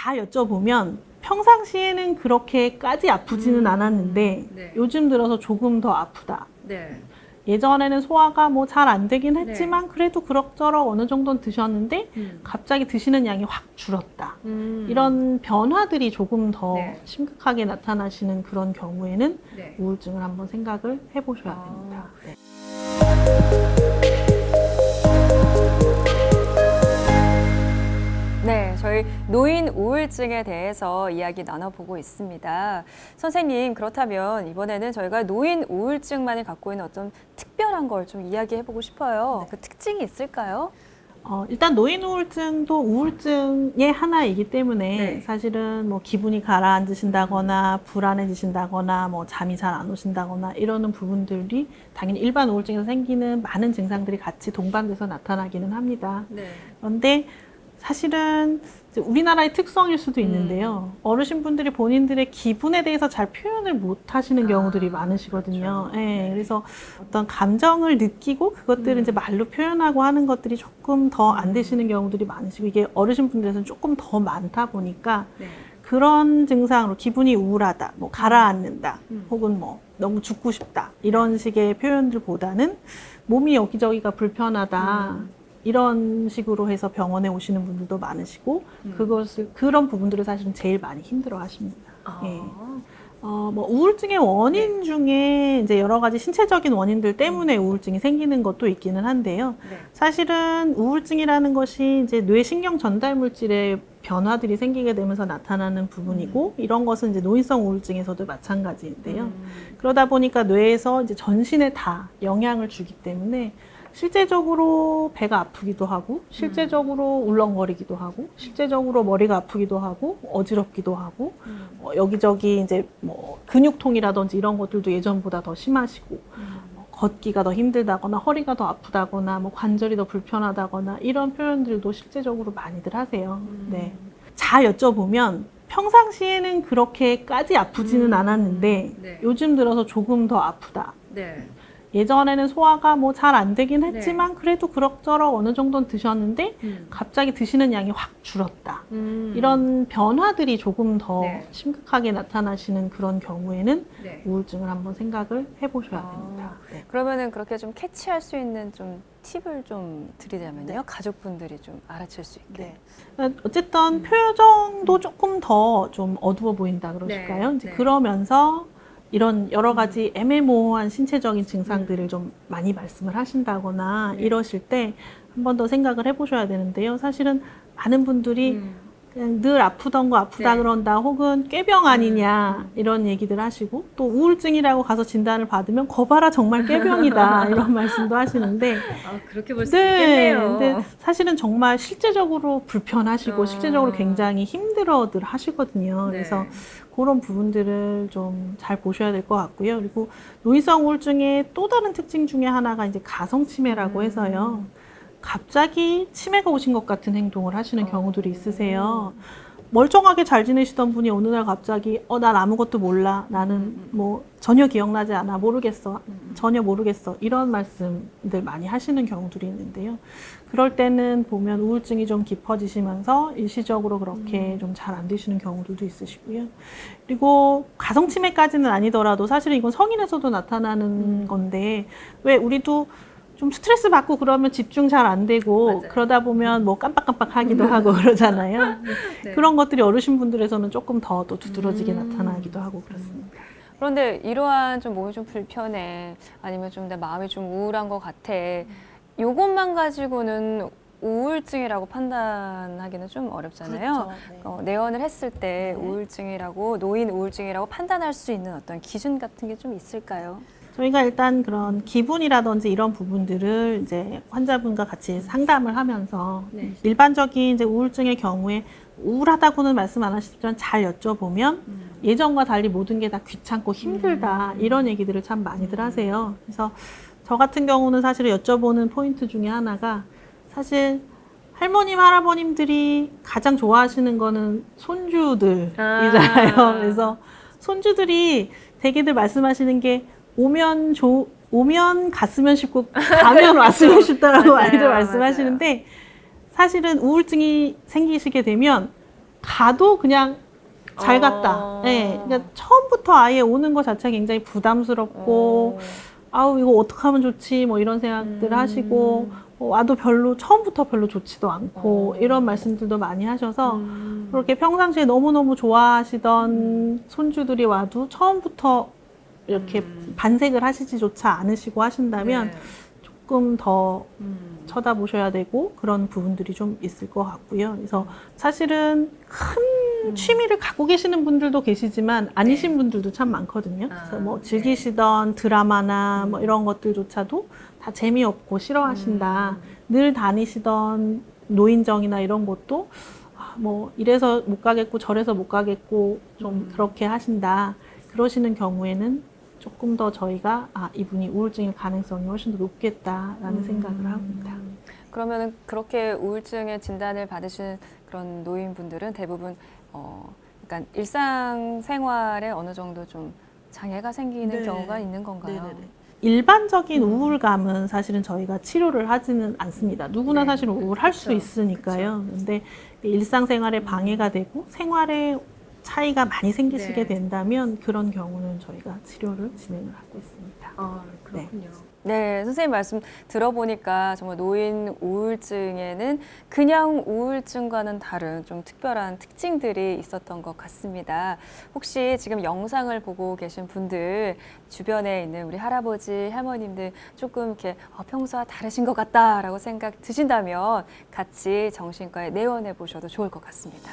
잘 여쭤보면 평상시에는 그렇게까지 아프지는 않았는데 네. 요즘 들어서 조금 더 아프다. 네. 예전에는 소화가 뭐 잘 안 되긴 했지만 그래도 그럭저럭 어느 정도는 드셨는데 갑자기 드시는 양이 확 줄었다. 이런 변화들이 조금 더 네. 심각하게 나타나시는 그런 경우에는 네. 우울증을 한번 생각을 해보셔야 됩니다. 네. 네, 저희 노인 우울증에 대해서 이야기 나눠보고 있습니다. 선생님, 그렇다면 이번에는 저희가 노인 우울증만이 갖고 있는 어떤 특별한 걸 좀 이야기해보고 싶어요. 그 특징이 있을까요? 일단 노인 우울증도 우울증의 하나이기 때문에 네. 사실은 뭐 기분이 가라앉으신다거나 불안해지신다거나 뭐 잠이 잘 안 오신다거나 이러는 부분들이 당연히 일반 우울증에서 생기는 많은 증상들이 같이 동반돼서 나타나기는 합니다. 네. 그런데 사실은 이제 우리나라의 특성일 수도 있는데요. 어르신분들이 본인들의 기분에 대해서 잘 표현을 못 하시는 경우들이 많으시거든요. 그렇죠. 네, 그래서 어떤 감정을 느끼고 그것들을 이제 말로 표현하고 하는 것들이 조금 더 안 되시는 경우들이 많으시고 이게 어르신분들에서는 조금 더 많다 보니까 네. 그런 증상으로 기분이 우울하다, 뭐 가라앉는다, 혹은 뭐 너무 죽고 싶다 이런 식의 표현들보다는 몸이 여기저기가 불편하다 이런 식으로 해서 병원에 오시는 분들도 많으시고 그런 부분들을 사실은 제일 많이 힘들어 하십니다. 예. 뭐 우울증의 원인 중에 이제 여러 가지 신체적인 원인들 때문에 우울증이 생기는 것도 있기는 한데요. 네. 사실은 우울증이라는 것이 이제 뇌 신경 전달 물질의 변화들이 생기게 되면서 나타나는 부분이고 이런 것은 이제 노인성 우울증에서도 마찬가지인데요. 그러다 보니까 뇌에서 이제 전신에 다 영향을 주기 때문에 실제적으로 배가 아프기도 하고 실제적으로 울렁거리기도 하고 실제적으로 머리가 아프기도 하고 어지럽기도 하고 여기저기 이제 뭐 근육통이라든지 이런 것들도 예전보다 더 심하시고 걷기가 더 힘들다거나 허리가 더 아프다거나 뭐 관절이 더 불편하다거나 이런 표현들도 실제적으로 많이들 하세요. 네. 잘 여쭤보면 평상시에는 그렇게까지 아프지는 않았는데 네. 요즘 들어서 조금 더 아프다. 네. 예전에는 소화가 뭐 잘 안 되긴 했지만 그래도 그럭저럭 어느 정도는 드셨는데 갑자기 드시는 양이 확 줄었다. 이런 변화들이 조금 더 네. 심각하게 나타나시는 그런 경우에는 네. 우울증을 한번 생각을 해보셔야 됩니다. 네. 그러면은 그렇게 좀 캐치할 수 있는 좀 팁을 좀 드리자면요. 가족분들이 좀 알아챌 수 있게. 어쨌든 표정도 조금 더 좀 어두워 보인다 그러실까요? 네. 이제 네. 그러면서 이런 여러 가지 애매모호한 신체적인 증상들을 좀 많이 말씀을 하신다거나 이러실 때 한 번 더 생각을 해보셔야 되는데요. 사실은 많은 분들이 그냥 늘 아프던 거 아프다 네. 그런다 혹은 꾀병 아니냐 이런 얘기들 하시고 또 우울증이라고 가서 진단을 받으면 거봐라 정말 꾀병이다 이런 말씀도 하시는데 그렇게 볼 수도 있겠네요. 근데 사실은 정말 실제적으로 불편하시고 실제적으로 굉장히 힘들어들 하시거든요. 네. 그래서 그런 부분들을 좀 잘 보셔야 될 것 같고요. 그리고 노인성 우울증의 또 다른 특징 중에 하나가 이제 가성치매라고 해서요. 갑자기 치매가 오신 것 같은 행동을 하시는 경우들이 있으세요. 멀쩡하게 잘 지내시던 분이 어느 날 갑자기 난 아무것도 몰라. 나는 뭐 전혀 기억나지 않아. 모르겠어. 전혀 모르겠어. 이런 말씀들 많이 하시는 경우들이 있는데요. 그럴 때는 보면 우울증이 좀 깊어지시면서 일시적으로 그렇게 좀 잘 안 되시는 경우들도 있으시고요. 그리고 가성치매까지는 아니더라도 사실은 이건 성인에서도 나타나는 건데 왜 우리도 좀 스트레스 받고 그러면 집중 잘 안 되고 맞아요. 그러다 보면 뭐 깜빡깜빡 하기도 하고 그러잖아요. 네. 그런 것들이 어르신분들에서는 조금 더 또 두드러지게 나타나기도 하고 그렇습니다. 그런데 이러한 좀 몸이 좀 불편해 아니면 좀 내 마음이 좀 우울한 것 같아. 요것만 가지고는 우울증이라고 판단하기는 좀 어렵잖아요. 그렇죠. 네. 내원을 했을 때 우울증이라고 노인 우울증이라고 판단할 수 있는 어떤 기준 같은 게 좀 있을까요? 저희가 일단 그런 기분이라든지 이런 부분들을 이제 환자분과 같이 상담을 하면서 네. 일반적인 이제 우울증의 경우에 우울하다고는 말씀 안 하시지만 잘 여쭤보면 예전과 달리 모든 게 다 귀찮고 힘들다 이런 얘기들을 참 많이들 하세요. 그래서 저 같은 경우는 사실 여쭤보는 포인트 중에 하나가 사실 할머님, 할아버님들이 가장 좋아하시는 거는 손주들이잖아요. 그래서 손주들이 대개들 말씀하시는 게 오면 갔으면 싶고 가면 왔으면 싶다라고 많이들 말씀하시는데 사실은 우울증이 생기시게 되면 가도 그냥 잘 갔다. 네, 그러니까 처음부터 아예 오는 것 자체가 굉장히 부담스럽고 아우 이거 어떻게 하면 좋지 뭐 이런 생각들 하시고 와도 별로 처음부터 별로 좋지도 않고 이런 말씀들도 많이 하셔서 그렇게 평상시에 너무너무 좋아하시던 손주들이 와도 처음부터 이렇게 반색을 하시지조차 않으시고 하신다면 네. 조금 더 쳐다보셔야 되고 그런 부분들이 좀 있을 것 같고요. 그래서 사실은 큰 취미를 갖고 계시는 분들도 계시지만 아니신 분들도 참 많거든요. 그래서 뭐 즐기시던 드라마나 뭐 이런 것들조차도 다 재미없고 싫어하신다. 늘 다니시던 노인정이나 이런 곳도 뭐 이래서 못 가겠고 저래서 못 가겠고 좀 그렇게 하신다. 그러시는 경우에는 조금 더 저희가 이분이 우울증일 가능성이 훨씬 더 높겠다라는 생각을 합니다. 그러면은 그렇게 우울증의 진단을 받으신 그런 노인분들은 대부분 그러니까 일상생활에 어느 정도 좀 장애가 생기는 네. 경우가 있는 건가요? 네네네. 일반적인 우울감은 사실은 저희가 치료를 하지는 않습니다. 누구나 네. 사실은 우울할 수 그쵸. 있으니까요. 근데 일상생활에 방해가 되고 생활에 차이가 많이 생기시게 네. 된다면 그런 경우는 저희가 치료를 진행을 하고 있습니다. 그렇군요. 네, 선생님 말씀 들어보니까 정말 노인 우울증에는 그냥 우울증과는 다른 좀 특별한 특징들이 있었던 것 같습니다. 혹시 지금 영상을 보고 계신 분들 주변에 있는 우리 할아버지, 할머님들 조금 이렇게 평소와 다르신 것 같다라고 생각 드신다면 같이 정신과에 내원해 보셔도 좋을 것 같습니다.